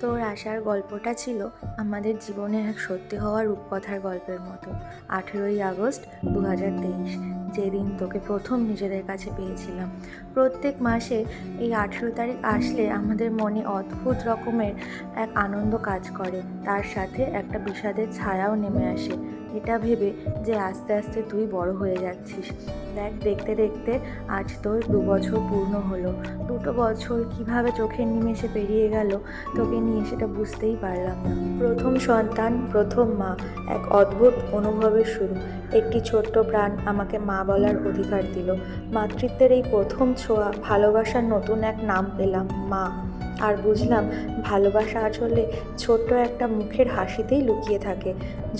তোর আসার গল্পটা ছিল আমাদের জীবনের এক সত্যি হওয়া রূপকথার গল্পের মতো। 18ই আগস্ট 2023, যেদিন তোকে প্রথম নিজেদের কাছে পেয়েছিলাম। প্রত্যেক মাসে এই 18 তারিখ আসলে আমাদের মনে অদ্ভুত রকমের এক আনন্দ কাজ করে, তার সাথে একটা বিষাদের ছায়াও নেমে আসে, এটা ভেবে যে আস্তে আস্তে তুই বড় হয়ে যাচ্ছিস। দেখ, দেখতে দেখতে আজ তোর 2 বছর পূর্ণ হলো। 2 বছর কিভাবে চোখের নিমেষে পেরিয়ে গেল তোকে নিয়ে সেটা বুঝতেই পারলাম না। প্রথম সন্তান, প্রথম মা, এক অদ্ভুত অনুভবের শুরু। একটি ছোট্ট প্রাণ আমাকে মা বলার অধিকার দিল। মাতৃত্বের এই প্রথম ছোঁয়া, ভালোবাসার নতুন এক নাম পেলাম, মা। আর বুঝলাম ভালোবাসা আসলে ছোট্ট একটা মুখের হাসিতেই লুকিয়ে থাকে।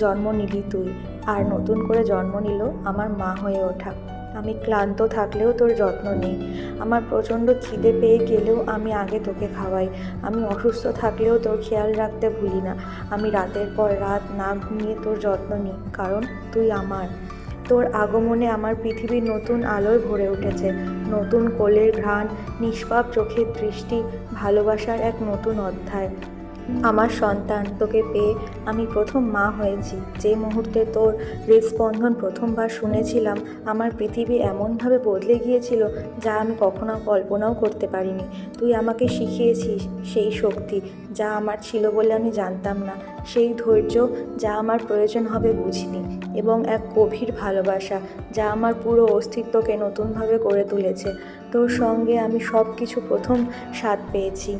জন্ম নিলি তুই, আর নতুন করে জন্ম নিল আমার মা হয়ে ওঠা। আমি ক্লান্ত থাকলেও তোর যত্ন নেই, আমার প্রচণ্ড খিদে পেয়ে গেলেও আমি আগে তোকে খাওয়াই, আমি অসুস্থ থাকলেও তোর খেয়াল রাখতে ভুলি না। আমি রাতের পর রাত না ঘুমিয়ে তোর যত্ন নিই, কারণ তুই আমার। তোর আগমনে আমার পৃথিবীর নতুন আলোয় ভরে উঠেছে, নতুন কোলের ঘ্রাণ, নিষ্পাপ চোখের দৃষ্টি, ভালোবাসার এক নতুন অধ্যায়। আমার সন্তান, তোকে পেয়ে আমি প্রথম মা হয়েছি। যে মুহূর্তে তোর হৃদস্পন্দন প্রথমবার শুনেছিলাম, আমার পৃথিবী এমনভাবে বদলে গিয়েছিল যা আমি কখনো কল্পনাও করতে পারিনি। তুই আমাকে শিখিয়েছিস সেই শক্তি যা আমার ছিল বলে আমি জানতাম না, সেই ধৈর্য যা আমার প্রয়োজন হবে বুঝিনি, এবং এক গভীর ভালোবাসা যা আমার পুরো অস্তিত্বকে নতুনভাবে গড়ে তুলেছে। তোর সঙ্গে আমি সব কিছু প্রথম স্বাদ পেয়েছি।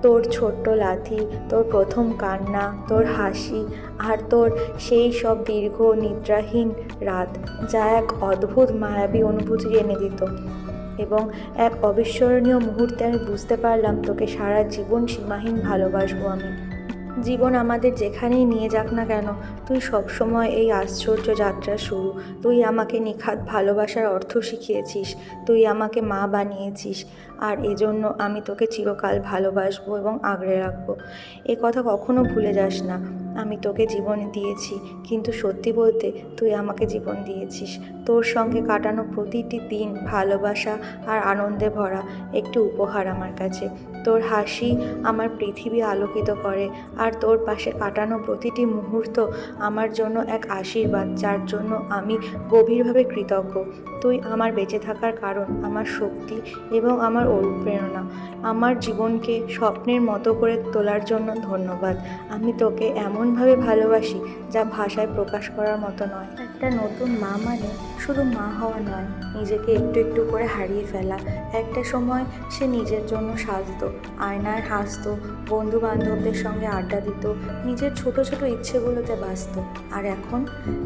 তোর ছোট্ট লাথি, তোর প্রথম কান্না, তোর হাসি, আর তোর সেই সব দীর্ঘ নিদ্রাহীন রাত, যা এক অদ্ভুত মায়াবী অনুভূতি এনে দিত। এবং এক অবিস্মরণীয় মুহূর্তে আমি বুঝতে পারলাম তোকে সারা জীবন সীমাহীন ভালোবাসবো আমি। জীবন আমাদের যেখানেই নিয়ে যাক না কেন, তুই সবসময় এই আশ্চর্য যাত্রার শুরু। তুই আমাকে নিখাদ ভালোবাসার অর্থ শিখিয়েছিস, তুই আমাকে মা বানিয়েছিস, আর এজন্য আমি তোকে চিরকাল ভালোবাসবো এবং আগলে রাখবো। এ কথা কখনো ভুলে যাস না। আমি তোকে জীবন দিয়েছি, কিন্তু সত্যি বলতে তুই আমাকে জীবন দিয়েছিস। তোর সঙ্গে কাটানো প্রতিটি দিন ভালোবাসা আর আনন্দে ভরা একটি উপহার আমার কাছে। তোর হাসি আমার পৃথিবী আলোকিত করে, আর তোর পাশে কাটানো প্রতিটি মুহূর্ত আমার জন্য এক আশীর্বাদ, যার জন্য আমি গভীরভাবে কৃতজ্ঞ। তুই আমার বেঁচে থাকার কারণ, আমার শক্তি এবং আমার অনুপ্রেরণা। আমার জীবনকে স্বপ্নের মতো করে তোলার জন্য ধন্যবাদ। আমি তোকে এমনভাবে ভালোবাসি যা ভাষায় প্রকাশ করার মতো নয়। একটা নতুন মা মানে শুধু মা হওয়া নয়, নিজেকে একটু একটু করে হারিয়ে ফেলা। একটা সময় সে নিজের জন্য সাজতো, আয়নায় হাসতো, বন্ধু বান্ধবদের সঙ্গে আড্ডা দিত, নিজের ছোট ছোট ইচ্ছেগুলোতে বাঁচত। আর এখন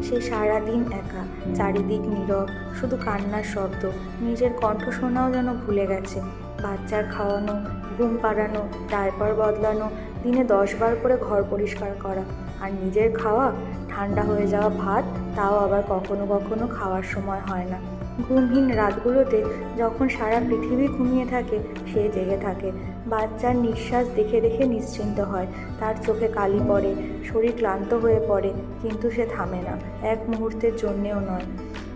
সে সারাদিন একা, চারিদিক নীরব, শুধু কান্নার শব্দ। নিজের কণ্ঠ শোনাও যেন ভুলে গেছে। বাচ্চার খাওয়ানো, ঘুম পাড়ানো, ডায়পার বদলানো, দিনে 10 বার করে ঘর পরিষ্কার করা, আর নিজের খাওয়া, ঠান্ডা হয়ে যাওয়া ভাত, তাও আবার কখনো কখনো খাওয়ার সময় হয় না। ঘুমহীন রাতগুলোতে যখন সারা পৃথিবী ঘুমিয়ে থাকে, সে জেগে থাকে। বাচ্চার নিঃশ্বাস দেখে দেখে নিশ্চিন্ত হয়, তার চোখে কালি পড়ে, শরীর ক্লান্ত হয়ে পড়ে, কিন্তু সে থামে না, এক মুহূর্তের জন্যেও নয়।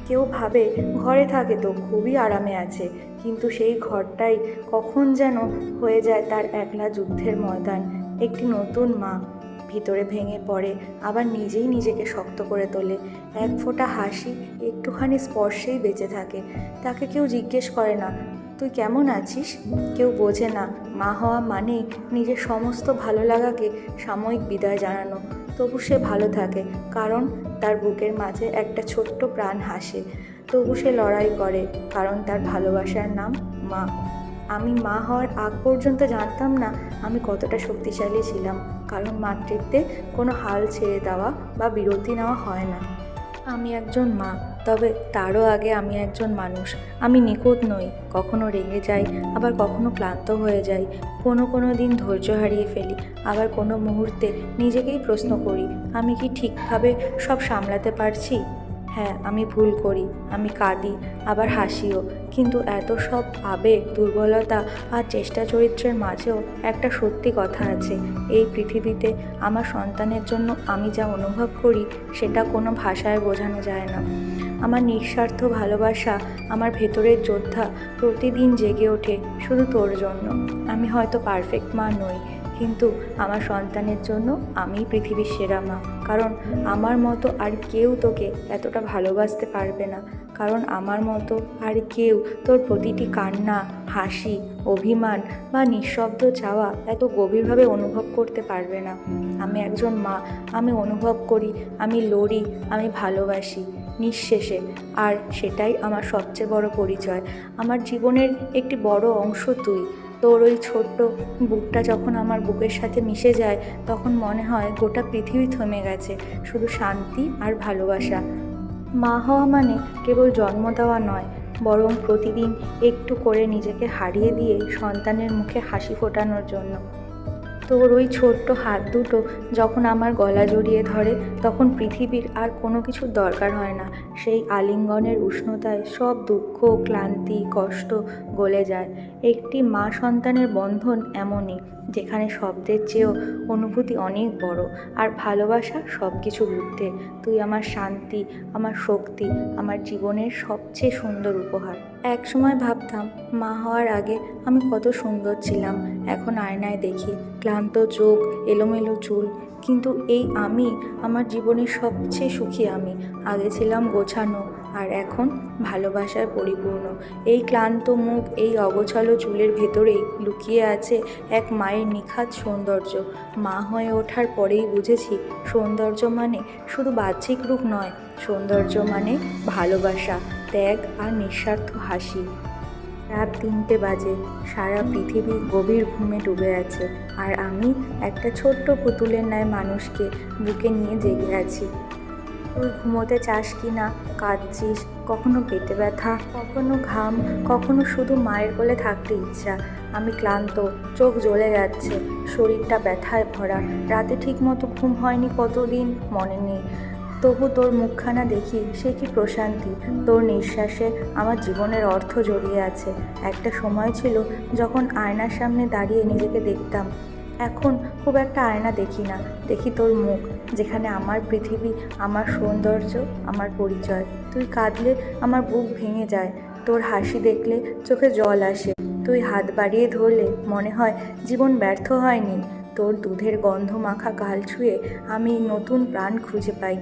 কেউ ভাবে ঘরে থাকে তো খুবই আরামে আছে, কিন্তু সেই ঘরটাই কখন যেন হয়ে যায় তার একলা যুদ্ধের ময়দান। একটি নতুন মা ভিতরে ভেঙে পড়ে, আবার নিজেই নিজেকে শক্ত করে তোলে। এক ফোঁটা হাসি, একটুখানি স্পর্শেই বেঁচে থাকে। তাকে কেউ জিজ্ঞেস করে না তুই কেমন আছিস, কেউ বোঝে না মা হওয়া মানেই নিজের সমস্ত ভালো লাগাকে সাময়িক বিদায় জানানো। তবু সে ভালো থাকে, কারণ তার বুকের মাঝে একটা ছোট্ট প্রাণ হাসে। তবু সে লড়াই করে, কারণ তার ভালোবাসার নাম মা। আমি মা হওয়ার আগ পর্যন্ত জানতাম না আমি কতটা শক্তিশালী ছিলাম, কারণ মাতৃত্বে কোনো হাল ছেড়ে দেওয়া বা বিরতি নেওয়া হয় না। আমি একজন মা, তবে তারও আগে আমি একজন মানুষ। আমি নিখুঁত নই, কখনো রেগে যাই, আবার কখনো ক্লান্ত হয়ে যাই, কোনো দিন ধৈর্য হারিয়ে ফেলি, আবার কোনো মুহূর্তে নিজেকেই প্রশ্ন করি আমি কি ঠিকভাবে সব সামলাতে পারছি। হ্যাঁ, আমি ভুল করি, আমি কাঁদি, আবার হাসিও, কিন্তু এত সব আবেগ, দুর্বলতা আর চেষ্টা চরিত্রের মাঝেও একটা সত্যি কথা আছে। এই পৃথিবীতে আমার সন্তানের জন্য আমি যা অনুভব করি সেটা কোনো ভাষায় বোঝানো যায় না। আমার নিঃস্বার্থ ভালোবাসা, আমার ভেতরের যোদ্ধা প্রতিদিন জেগে ওঠে শুধু তোর জন্য। আমি হয়তো পারফেক্ট মা নই, কিন্তু আমার সন্তানের জন্য আমিই পৃথিবীর সেরা মা। কারণ আমার মতো আর কেউ তোকে এতটা ভালোবাসতে পারবে না। কারণ আমার মতো আর কেউ তোর প্রতিটি কান্না, হাসি, অভিমান বা নিঃশব্দ চাওয়া এত গভীরভাবে অনুভব করতে পারবে না। আমি একজন মা, আমি অনুভব করি, আমি লড়ি, আমি ভালোবাসি নিঃশেষে। আর সেটাই আমার সবচেয়ে বড় পরিচয়। আমার জীবনের একটি বড় অংশ তুই। তোর ওই ছোট্ট বুকটা যখন আমার বুকের সাথে মিশে যায়, তখন মনে হয় গোটা পৃথিবী থেমে গেছে, শুধু শান্তি আর ভালোবাসা। মা হওয়া মানে কেবল জন্ম দেওয়া নয়, বরং প্রতিদিন একটু করে নিজেকে হারিয়ে দিয়ে সন্তানের মুখে হাসি ফোটানোর জন্য। তোর ওই ছোট্ট হাত দুটো যখন আমার গলা জড়িয়ে ধরে, তখন পৃথিবীর আর কোনো কিছুর দরকার হয় না। সেই আলিঙ্গনের উষ্ণতায় সব দুঃখ, ক্লান্তি, কষ্ট গলে যায়। একটি মা সন্তানের বন্ধন এমনই, যেখানে শব্দের চেয়েও অনুভূতি অনেক বড়, আর ভালোবাসা সব কিছুর ঊর্ধ্বে। তুই আমার শান্তি, আমার শক্তি, আমার জীবনের সবচেয়ে সুন্দর উপহার। এক সময় ভাবতাম মা হওয়ার আগে আমি কত সুন্দর ছিলাম। এখন আয়নায় দেখি ক্লান্ত চোখ, এলোমেলো চুল, কিন্তু এই আমি আমার জীবনের সবচেয়ে সুখী আমি। আগে ছিলাম গোছানো, আর এখন ভালোবাসায় পরিপূর্ণ। এই ক্লান্ত মুখ, এই অগোছালো চুলের ভেতরেই লুকিয়ে আছে এক মায়ের নিখাত সৌন্দর্য। মা হয়ে ওঠার পরেই বুঝেছি, সৌন্দর্য মানে শুধু বাহ্যিক রূপ নয়, সৌন্দর্য মানে ভালোবাসা, ত্যাগ আর নিঃস্বার্থ হাসি। রাত 3টে বাজে, সারা পৃথিবী গভীর ঘুমে ডুবে আছে, আর আমি একটা ছোট্ট পুতুলের ন্যায় মানুষকে বুকে নিয়ে জেগে আছি। তুই ঘুমোতে চাস কি না, কাঁদছিস, কখনো পেটে ব্যথা, কখনো ঘাম, কখনো শুধু মায়ের কোলে থাকতে ইচ্ছা। আমি ক্লান্ত, চোখ জ্বলে যাচ্ছে, শরীরটা ব্যথায় ভরা। রাতে ঠিক মতো ঘুম হয়নি কতদিন মনে নেই। তবু তোর মুখখানা দেখি, সে কি প্রশান্তি। তোর নিঃশ্বাসে আমার জীবনের অর্থ জড়িয়ে আছে। একটা সময় ছিল যখন আয়নার সামনে দাঁড়িয়ে নিজেকে দেখতাম। এখন খুব একটা আয়না দেখি না, দেখি তোর মুখ, যেখানে আমার পৃথিবী, আমার সৌন্দর্য, আমার পরিচয়। তুই কাঁদলে আমার বুক ভেঙে যায়, তোর হাসি দেখলে চোখে জল আসে, তুই হাত বাড়িয়ে ধরলে মনে হয় জীবন ব্যর্থ হয়নি। তোর দুধের গন্ধ মাখা গাল ছুঁয়ে আমি নতুন প্রাণ খুঁজে পাই।